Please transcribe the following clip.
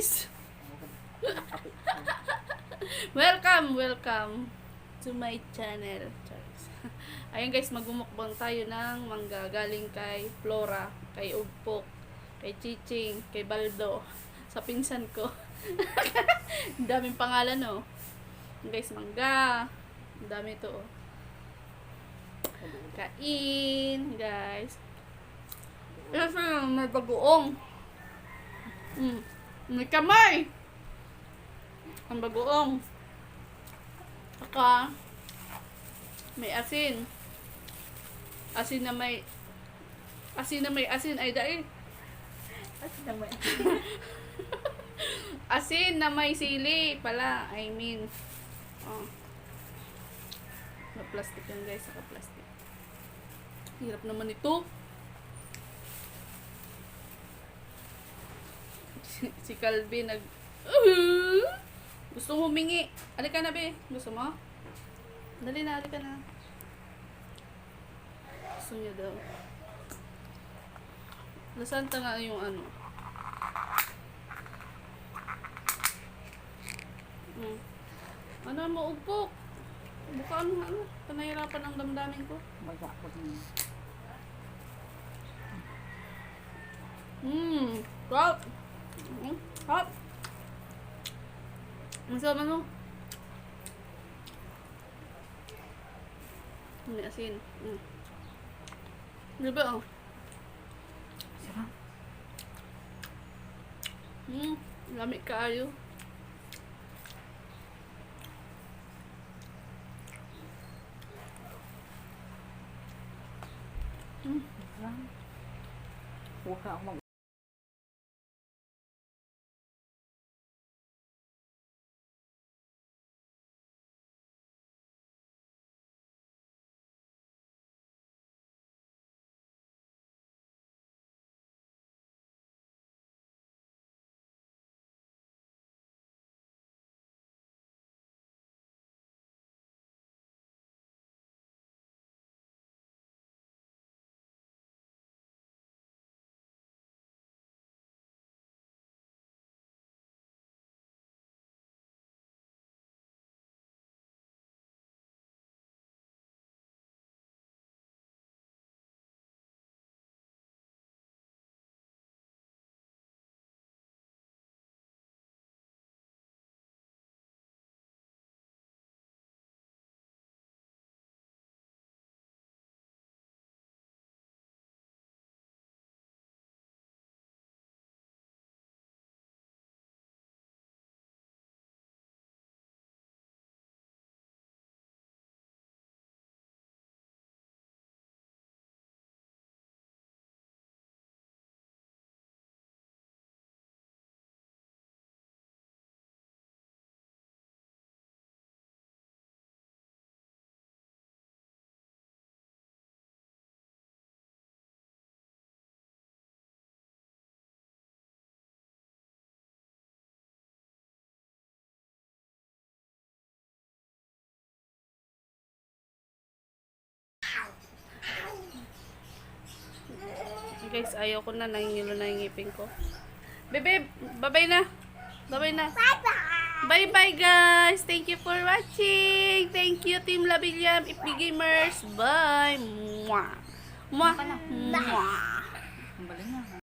guys. Welcome to my channel. Ayun guys, magmumukbang tayo ng mangga galing kay Flora, kay Ugpok, kay Chiching, kay Baldo, sa pinsan ko. Ang daming pangalan, oh. Guys, mangga. Ang dami to, oh. Kain, guys. Kasi may bagoong. May kamay. Ang bagoong. Saka may asin. Asin na may asin ay dai. Asin na may Asin na may sili pala. I mean. Oh. Na plastic yan guys, saka plastic. Hirap naman ito. Si Calvin gusto mo humingi. Halika na, be. Gusto mo? Dali na, halika na. Gusto niya daw. Nasanta nga yung ano. Ano mo, Ugpok? Bukaan mo, ano? Panahirapan ang damdamin ko. magkakot niya. Hot! Hot! Ang sama mo? May asin. Diba, oh? Sarap. Lamig kaayo. Huwag ka ako mag Guys, ayaw ko na. Nangingilo na yung ngipin ko. Bebe, bye-bye na. Bye-bye na. Bye-bye guys. Thank you for watching. Thank you Team Labiliam, FB Gamers. Bye. Mwah. Mwah. Mwah.